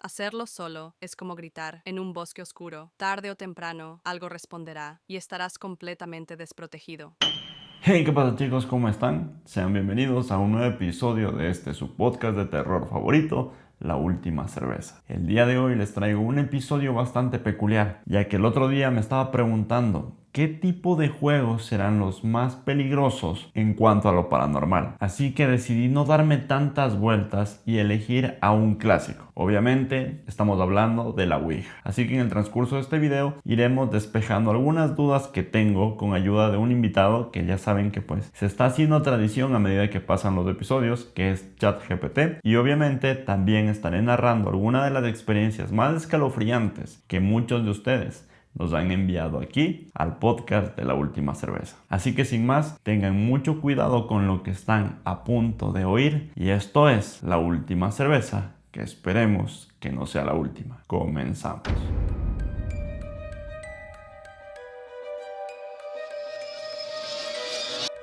Hacerlo solo es como gritar en un bosque oscuro. Tarde o temprano, algo responderá y estarás completamente desprotegido. Hey, ¿qué pasa chicos? ¿Cómo están? Sean bienvenidos a un nuevo episodio de su podcast de terror favorito, La Última Cerveza. El día de hoy les traigo un episodio bastante peculiar, ya que el otro día me estaba preguntando qué tipo de juegos serán los más peligrosos en cuanto a lo paranormal. Así que decidí no darme tantas vueltas y elegir a un clásico. Obviamente estamos hablando de la Ouija. Así que en el transcurso de este video iremos despejando algunas dudas que tengo con ayuda de un invitado que ya saben que pues se está haciendo tradición a medida que pasan los episodios, que es ChatGPT. Y obviamente también estaré narrando algunas de las experiencias más escalofriantes que muchos de ustedes nos han enviado aquí al podcast de La Última Cerveza. Así que sin más, tengan mucho cuidado con lo que están a punto de oír y esto es La Última Cerveza, que esperemos que no sea la última. Comenzamos.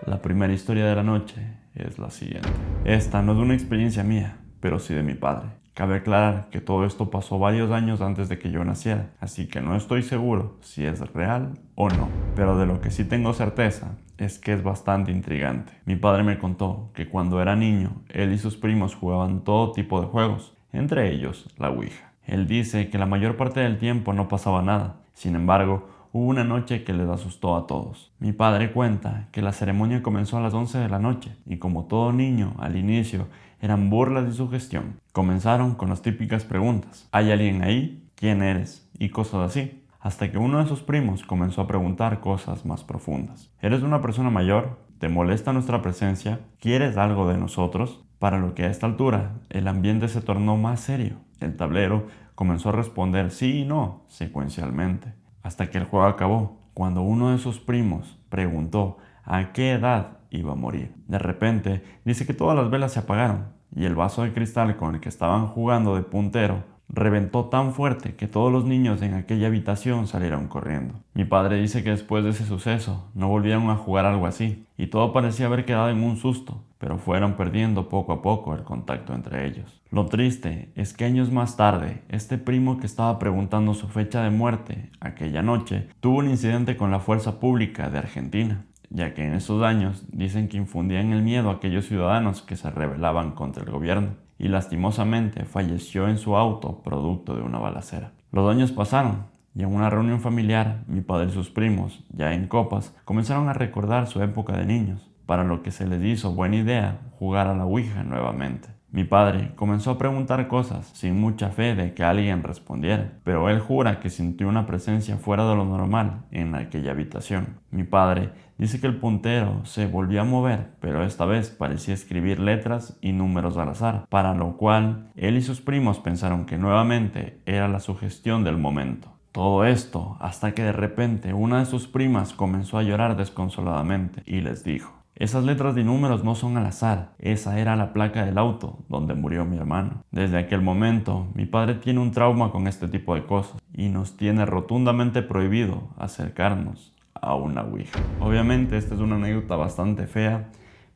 La primera historia de la noche es la siguiente. Esta no es una experiencia mía, pero sí de mi padre. Cabe aclarar que todo esto pasó varios años antes de que yo naciera, así que no estoy seguro si es real o no. Pero de lo que sí tengo certeza es que es bastante intrigante. Mi padre me contó que cuando era niño, él y sus primos jugaban todo tipo de juegos, entre ellos la Ouija. Él dice que la mayor parte del tiempo no pasaba nada. Sin embargo, hubo una noche que les asustó a todos. Mi padre cuenta que la ceremonia comenzó a las 11 de la noche y como todo niño, al inicio, eran burlas y sugestión. Comenzaron con las típicas preguntas. ¿Hay alguien ahí? ¿Quién eres? Y cosas así. Hasta que uno de sus primos comenzó a preguntar cosas más profundas. ¿Eres una persona mayor? ¿Te molesta nuestra presencia? ¿Quieres algo de nosotros? Para lo que a esta altura el ambiente se tornó más serio. El tablero comenzó a responder sí y no secuencialmente. Hasta que el juego acabó, cuando uno de sus primos preguntó a qué edad iba a morir. De repente, dice que todas las velas se apagaron y el vaso de cristal con el que estaban jugando de puntero reventó tan fuerte que todos los niños en aquella habitación salieron corriendo. Mi padre dice que después de ese suceso no volvieron a jugar algo así y todo parecía haber quedado en un susto, pero fueron perdiendo poco a poco el contacto entre ellos. Lo triste es que años más tarde, este primo que estaba preguntando su fecha de muerte aquella noche, tuvo un incidente con la fuerza pública de Argentina, ya que en esos años dicen que infundían el miedo a aquellos ciudadanos que se rebelaban contra el gobierno, y lastimosamente falleció en su auto producto de una balacera. Los años pasaron, y en una reunión familiar, mi padre y sus primos, ya en copas, comenzaron a recordar su época de niños, para lo que se les hizo buena idea jugar a la Ouija nuevamente. Mi padre comenzó a preguntar cosas sin mucha fe de que alguien respondiera, pero él jura que sintió una presencia fuera de lo normal en aquella habitación. Mi padre dice que el puntero se volvió a mover, pero esta vez parecía escribir letras y números al azar, para lo cual él y sus primos pensaron que nuevamente era la sugestión del momento. Todo esto hasta que de repente una de sus primas comenzó a llorar desconsoladamente y les dijo: esas letras y números no son al azar, esa era la placa del auto donde murió mi hermano. Desde aquel momento, mi padre tiene un trauma con este tipo de cosas y nos tiene rotundamente prohibido acercarnos a una Ouija. Obviamente esta es una anécdota bastante fea.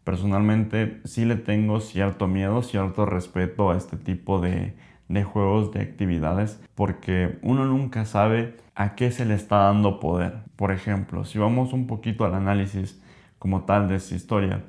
Personalmente sí le tengo cierto miedo, cierto respeto a este tipo de juegos, de actividades, porque uno nunca sabe a qué se le está dando poder. Por ejemplo, si vamos un poquito al análisis como tal de esta historia,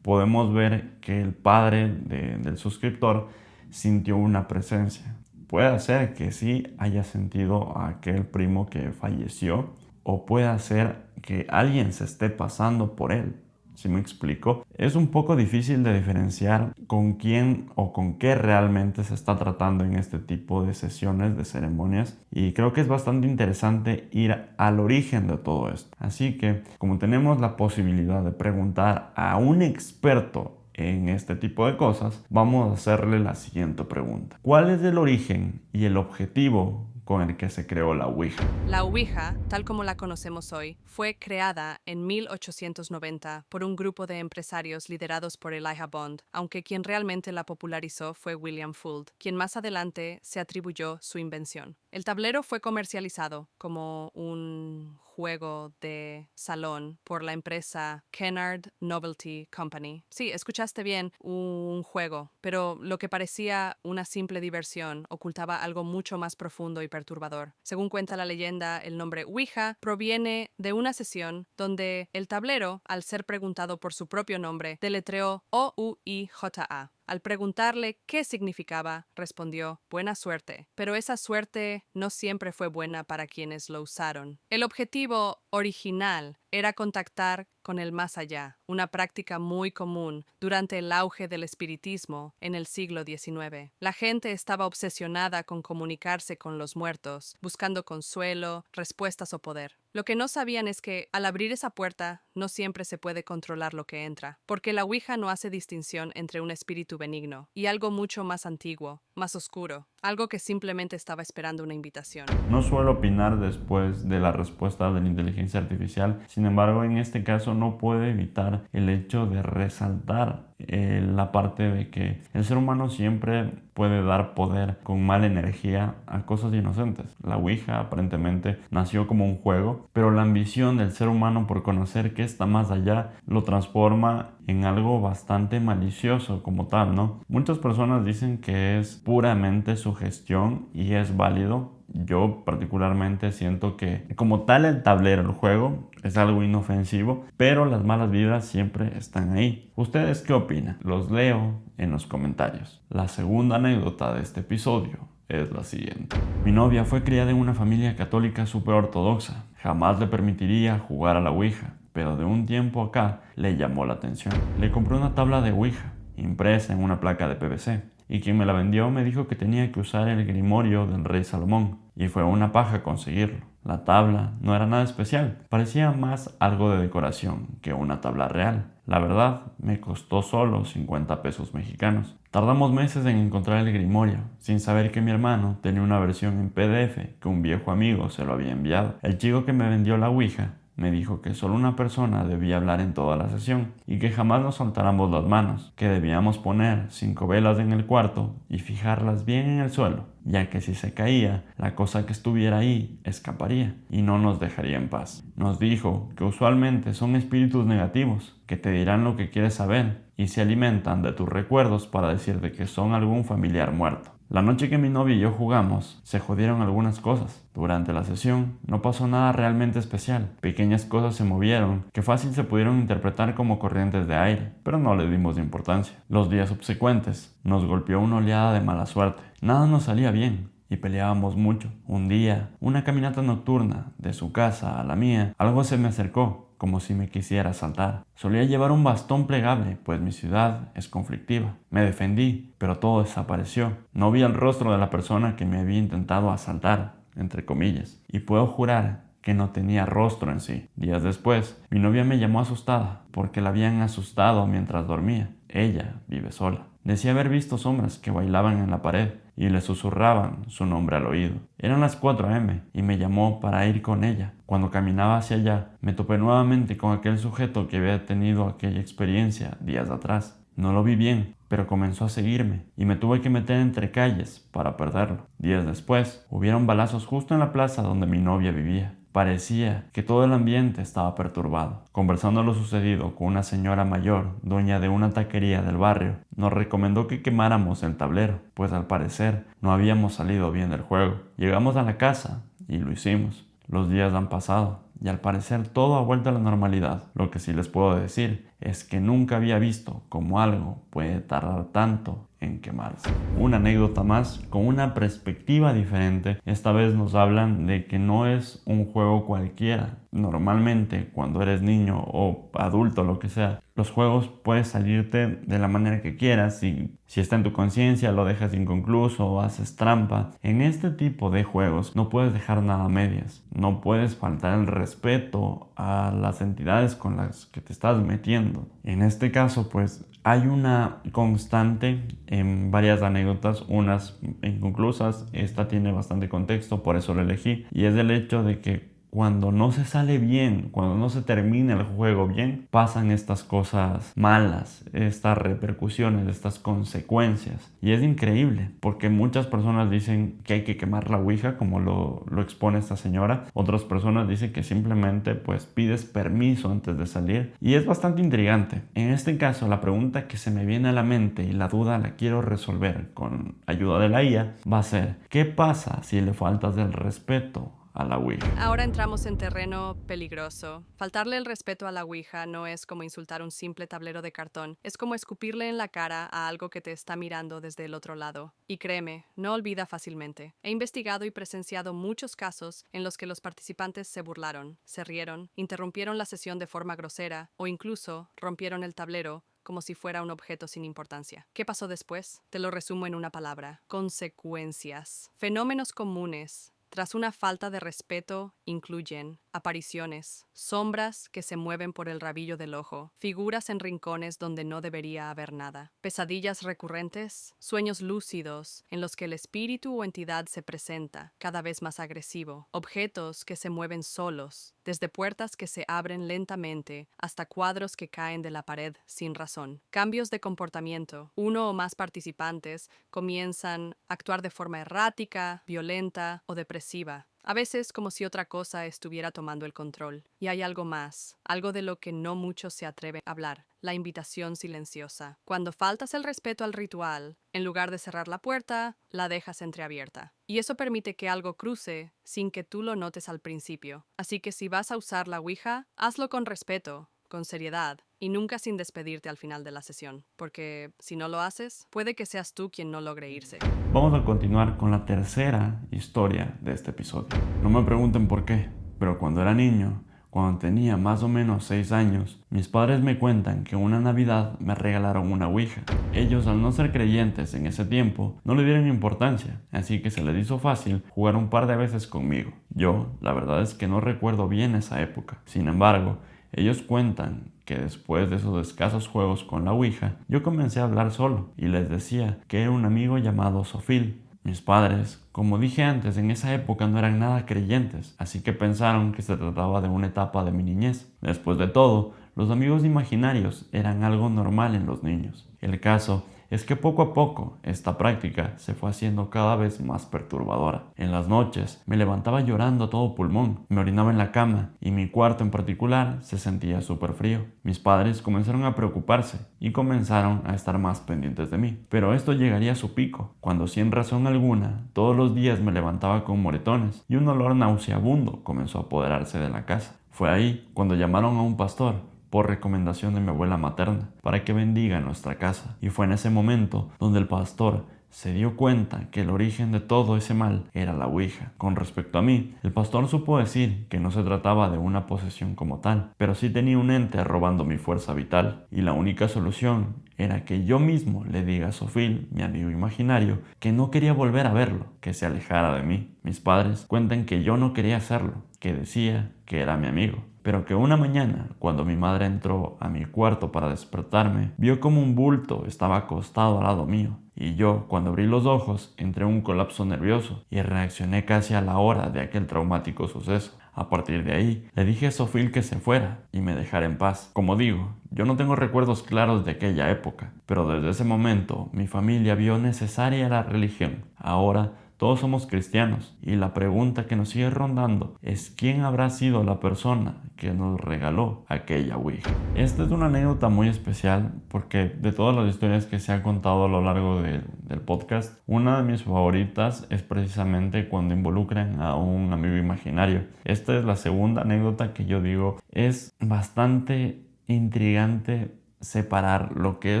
podemos ver que el padre del suscriptor sintió una presencia. Puede ser que sí haya sentido a aquel primo que falleció, o puede ser que alguien se esté pasando por él. ¿Sí me explico? Es un poco difícil de diferenciar con quién o con qué realmente se está tratando en este tipo de sesiones, de ceremonias, y creo que es bastante interesante ir al origen de todo esto. Así que, como tenemos la posibilidad de preguntar a un experto en este tipo de cosas, vamos a hacerle la siguiente pregunta. ¿Cuál es el origen y el objetivo con el que se creó la Ouija? La Ouija, tal como la conocemos hoy, fue creada en 1890 por un grupo de empresarios liderados por Elijah Bond, aunque quien realmente la popularizó fue William Fuld, quien más adelante se atribuyó su invención. El tablero fue comercializado como un juego de salón por la empresa Kennard Novelty Company. Sí, escuchaste bien, un juego, pero lo que parecía una simple diversión ocultaba algo mucho más profundo y perturbador. Según cuenta la leyenda, el nombre Ouija proviene de una sesión donde el tablero, al ser preguntado por su propio nombre, deletreó O-U-I-J-A. Al preguntarle qué significaba, respondió, buena suerte. Pero esa suerte no siempre fue buena para quienes lo usaron. El objetivo original era contactar con el más allá, una práctica muy común durante el auge del espiritismo en el siglo XIX. La gente estaba obsesionada con comunicarse con los muertos, buscando consuelo, respuestas o poder. Lo que no sabían es que, al abrir esa puerta, no siempre se puede controlar lo que entra, porque la Ouija no hace distinción entre un espíritu benigno y algo mucho más antiguo, más oscuro, algo que simplemente estaba esperando una invitación. No suelo opinar después de la respuesta de la inteligencia artificial, sin embargo, en este caso no puedo evitar el hecho de resaltar la parte de que el ser humano siempre puede dar poder con mala energía a cosas inocentes. La Ouija aparentemente nació como un juego, pero la ambición del ser humano por conocer qué está más allá lo transforma en algo bastante malicioso como tal, ¿no? Muchas personas dicen que es puramente sugestión y es válido. Yo particularmente siento que como tal el tablero, el juego, es algo inofensivo, pero las malas vibras siempre están ahí. ¿Ustedes qué opinan? Los leo en los comentarios. La segunda anécdota de este episodio es la siguiente. Mi novia fue criada en una familia católica súper ortodoxa. Jamás le permitiría jugar a la Ouija, pero de un tiempo acá le llamó la atención. Le compré una tabla de Ouija, impresa en una placa de PVC, y quien me la vendió me dijo que tenía que usar el grimorio del rey Salomón, y fue una paja conseguirlo. La tabla no era nada especial, parecía más algo de decoración que una tabla real. La verdad, me costó solo 50 pesos mexicanos. Tardamos meses en encontrar el grimorio, sin saber que mi hermano tenía una versión en PDF que un viejo amigo se lo había enviado. El chico que me vendió la Ouija me dijo que solo una persona debía hablar en toda la sesión y que jamás nos soltáramos las manos, que debíamos poner 5 velas en el cuarto y fijarlas bien en el suelo, ya que si se caía, la cosa que estuviera ahí escaparía y no nos dejaría en paz. Nos dijo que usualmente son espíritus negativos, que te dirán lo que quieres saber y se alimentan de tus recuerdos para decirte que son algún familiar muerto. La noche que mi novia y yo jugamos, se jodieron algunas cosas. Durante la sesión no pasó nada realmente especial. Pequeñas cosas se movieron que fácil se pudieron interpretar como corrientes de aire, pero no le dimos importancia. Los días subsecuentes nos golpeó una oleada de mala suerte. Nada nos salía bien y peleábamos mucho. Un día, una caminata nocturna de su casa a la mía, algo se me acercó, como si me quisiera asaltar. Solía llevar un bastón plegable, pues mi ciudad es conflictiva. Me defendí, pero todo desapareció. No vi el rostro de la persona que me había intentado asaltar, entre comillas, y puedo jurar que no tenía rostro en sí. Días después, mi novia me llamó asustada, porque la habían asustado mientras dormía. Ella vive sola. Decía haber visto sombras que bailaban en la pared y le susurraban su nombre al oído. Eran las 4 a.m. y me llamó para ir con ella. Cuando caminaba hacia allá, me topé nuevamente con aquel sujeto que había tenido aquella experiencia días atrás. No lo vi bien, pero comenzó a seguirme y me tuve que meter entre calles para perderlo. Días después, hubieron balazos justo en la plaza donde mi novia vivía. Parecía que todo el ambiente estaba perturbado. Conversando lo sucedido con una señora mayor, dueña de una taquería del barrio, nos recomendó que quemáramos el tablero, pues al parecer no habíamos salido bien del juego. Llegamos a la casa y lo hicimos. Los días han pasado y al parecer todo ha vuelto a la normalidad. Lo que sí les puedo decir es que nunca había visto cómo algo puede tardar tanto en quemarse. Una anécdota más con una perspectiva diferente. Esta vez nos hablan de que no es un juego cualquiera. Normalmente cuando eres niño o adulto, lo que sea, los juegos puedes salirte de la manera que quieras y si está en tu conciencia lo dejas inconcluso o haces trampa. En este tipo de juegos no puedes dejar nada a medias. No puedes faltar el respeto a las entidades con las que te estás metiendo. En este caso, pues hay una constante en varias anécdotas, unas inconclusas. Esta tiene bastante contexto, por eso lo elegí. Y es el hecho de que cuando no se sale bien, cuando no se termina el juego bien, pasan estas cosas malas, estas repercusiones, estas consecuencias. Y es increíble, porque muchas personas dicen que hay que quemar la ouija, como lo expone esta señora. Otras personas dicen que simplemente pues pides permiso antes de salir. Y es bastante intrigante. En este caso, la pregunta que se me viene a la mente y la duda la quiero resolver con ayuda de la IA va a ser: ¿qué pasa si le faltas el respeto a la ouija? Ahora entramos en terreno peligroso. Faltarle el respeto a la ouija no es como insultar un simple tablero de cartón, es como escupirle en la cara a algo que te está mirando desde el otro lado. Y créeme, no olvida fácilmente. He investigado y presenciado muchos casos en los que los participantes se burlaron, se rieron, interrumpieron la sesión de forma grosera o incluso rompieron el tablero como si fuera un objeto sin importancia. ¿Qué pasó después? Te lo resumo en una palabra: consecuencias. Fenómenos comunes tras una falta de respeto incluyen apariciones, sombras que se mueven por el rabillo del ojo, figuras en rincones donde no debería haber nada, pesadillas recurrentes, sueños lúcidos en los que el espíritu o entidad se presenta, cada vez más agresivo, objetos que se mueven solos, desde puertas que se abren lentamente hasta cuadros que caen de la pared sin razón. Cambios de comportamiento. Uno o más participantes comienzan a actuar de forma errática, violenta o depresiva, a veces como si otra cosa estuviera tomando el control. Y hay algo más, algo de lo que no muchos se atreven a hablar: la invitación silenciosa. Cuando faltas el respeto al ritual, en lugar de cerrar la puerta, la dejas entreabierta. Y eso permite que algo cruce sin que tú lo notes al principio. Así que si vas a usar la ouija, hazlo con respeto, con seriedad, y nunca sin despedirte al final de la sesión, porque si no lo haces, puede que seas tú quien no logre irse. Vamos a continuar con la tercera historia de este episodio. No me pregunten por qué, pero cuando era niño, cuando tenía más o menos 6 años, mis padres me cuentan que una Navidad me regalaron una ouija. Ellos, al no ser creyentes en ese tiempo, no le dieron importancia, así que se les hizo fácil jugar un par de veces conmigo. Yo, la verdad es que no recuerdo bien esa época. Sin embargo, ellos cuentan que después de esos escasos juegos con la ouija, yo comencé a hablar solo y les decía que era un amigo llamado Sofil. Mis padres, como dije antes, en esa época no eran nada creyentes, así que pensaron que se trataba de una etapa de mi niñez. Después de todo, los amigos imaginarios eran algo normal en los niños. El caso es que poco a poco esta práctica se fue haciendo cada vez más perturbadora. En las noches me levantaba llorando a todo pulmón, me orinaba en la cama y mi cuarto en particular se sentía súper frío. Mis padres comenzaron a preocuparse y comenzaron a estar más pendientes de mí. Pero esto llegaría a su pico, cuando sin razón alguna todos los días me levantaba con moretones y un olor nauseabundo comenzó a apoderarse de la casa. Fue ahí cuando llamaron a un pastor, por recomendación de mi abuela materna, para que bendiga nuestra casa. Y fue en ese momento donde el pastor se dio cuenta que el origen de todo ese mal era la ouija. Con respecto a mí, el pastor supo decir que no se trataba de una posesión como tal, pero sí tenía un ente robando mi fuerza vital, y la única solución era que yo mismo le diga a Sofil, mi amigo imaginario, que no quería volver a verlo, que se alejara de mí. Mis padres cuentan que yo no quería hacerlo, que decía que era mi amigo, pero que una mañana, cuando mi madre entró a mi cuarto para despertarme, vio como un bulto estaba acostado al lado mío. Y yo, cuando abrí los ojos, entré en un colapso nervioso y reaccioné casi a la hora de aquel traumático suceso. A partir de ahí, le dije a Sofil que se fuera y me dejara en paz. Como digo, yo no tengo recuerdos claros de aquella época, pero desde ese momento mi familia vio necesaria la religión. Ahora todos somos cristianos y la pregunta que nos sigue rondando es: ¿quién habrá sido la persona que nos regaló aquella ouija? Esta es una anécdota muy especial porque de todas las historias que se han contado a lo largo del podcast, una de mis favoritas es precisamente cuando involucran a un amigo imaginario. Esta es la segunda anécdota que yo digo es bastante intrigante separar lo que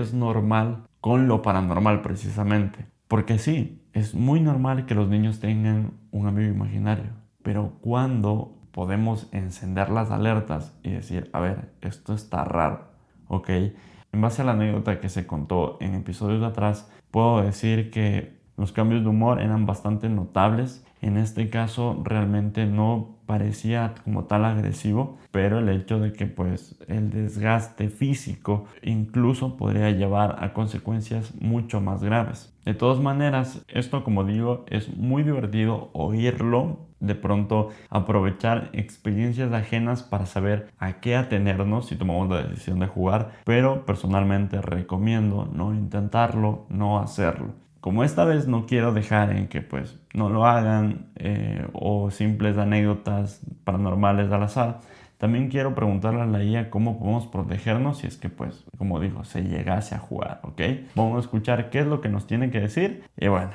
es normal con lo paranormal precisamente. Porque sí, es muy normal que los niños tengan un amigo imaginario, pero cuando podemos encender las alertas y decir: a ver, esto está raro, ¿ok? En base a la anécdota que se contó en episodios de atrás, puedo decir que Los cambios de humor eran bastante notables. En este caso realmente no parecía como tal agresivo, pero el hecho de que pues el desgaste físico incluso podría llevar a consecuencias mucho más graves. De todas maneras, esto, como digo, es muy divertido oírlo, de pronto aprovechar experiencias ajenas para saber a qué atenernos si tomamos la decisión de jugar, pero personalmente recomiendo no intentarlo, no hacerlo. Como esta vez no quiero dejar en que pues no lo hagan o simples anécdotas paranormales al azar, también quiero preguntarle a la IA cómo podemos protegernos si es que pues, como digo, se llegase a jugar, ¿ok? Vamos a escuchar qué es lo que nos tiene que decir y bueno,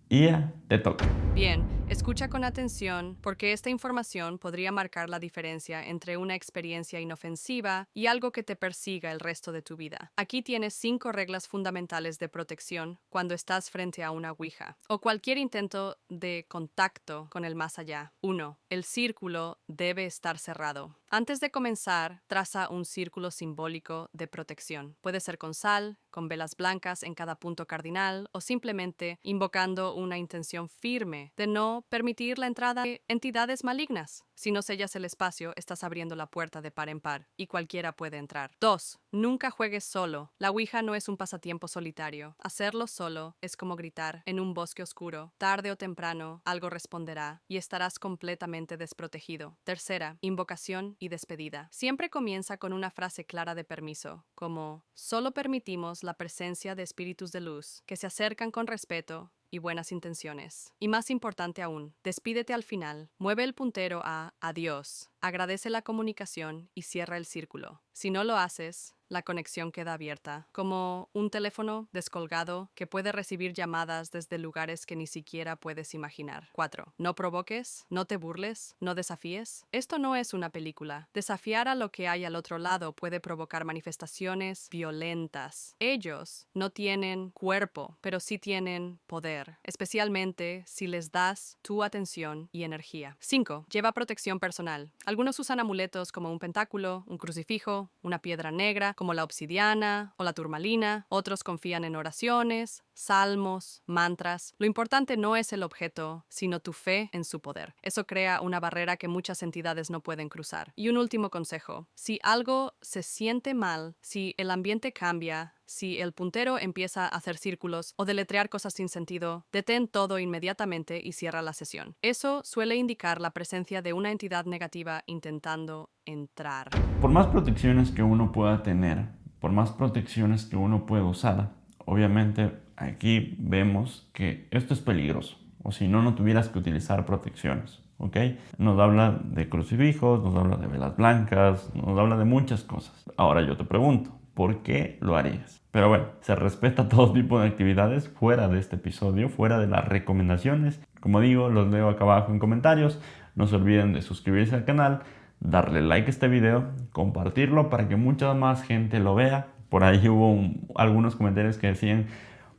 IA, te toca. Bien, escucha con atención porque esta información podría marcar la diferencia entre una experiencia inofensiva y algo que te persiga el resto de tu vida. Aquí tienes 5 reglas fundamentales de protección cuando estás frente a una ouija o cualquier intento de contacto con el más allá. 1. El círculo debe estar cerrado. Antes de comenzar, traza un círculo simbólico de protección. Puede ser con sal, con velas blancas en cada punto cardinal o simplemente invocando una intención firme de no permitir la entrada de entidades malignas. Si no sellas el espacio, estás abriendo la puerta de par en par y cualquiera puede entrar. 2. Nunca juegues solo. La ouija no es un pasatiempo solitario. Hacerlo solo es como gritar en un bosque oscuro. Tarde o temprano, algo responderá y estarás completamente desprotegido. Tercera, invocación y despedida. Siempre comienza con una frase clara de permiso, como solo permitimos la presencia de espíritus de luz que se acercan con respeto y buenas intenciones. Y más importante aún, despídete al final, mueve el puntero a adiós, agradece la comunicación y cierra el círculo. Si no lo haces, la conexión queda abierta, como un teléfono descolgado que puede recibir llamadas desde lugares que ni siquiera puedes imaginar. 4. No provoques, no te burles, no desafíes. Esto no es una película. Desafiar a lo que hay al otro lado puede provocar manifestaciones violentas. Ellos no tienen cuerpo, pero sí tienen poder, especialmente si les das tu atención y energía. 5. Lleva protección personal. Algunos usan amuletos como un pentáculo, un crucifijo, una piedra negra, como la obsidiana o la turmalina. Otros confían en oraciones, salmos, mantras. Lo importante no es el objeto, sino tu fe en su poder. Eso crea una barrera que muchas entidades no pueden cruzar. Y un último consejo. Si algo se siente mal, si el ambiente cambia, si el puntero empieza a hacer círculos o deletrear cosas sin sentido, detén todo inmediatamente y cierra la sesión. Eso suele indicar la presencia de una entidad negativa intentando entrar. Por más protecciones que uno pueda tener, por más protecciones que uno pueda usar, obviamente aquí vemos que esto es peligroso, o si no, no tuvieras que utilizar protecciones, ¿ok? Nos habla de crucifijos, nos habla de velas blancas, nos habla de muchas cosas. Ahora yo te pregunto, ¿por qué lo harías? Pero bueno, se respeta todo tipo de actividades fuera de este episodio, fuera de las recomendaciones. Como digo, los leo acá abajo en comentarios. No se olviden de suscribirse al canal, darle like a este video, compartirlo para que mucha más gente lo vea. Por ahí hubo algunos comentarios que decían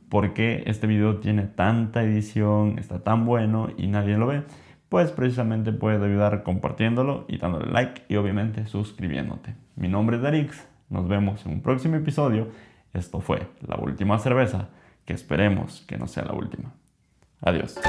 por qué este video tiene tanta edición, está tan bueno y nadie lo ve. Pues precisamente puedes ayudar compartiéndolo y dándole like y obviamente suscribiéndote. Mi nombre es Darix, nos vemos en un próximo episodio. Esto fue La Última Cerveza, que esperemos que no sea la última. Adiós.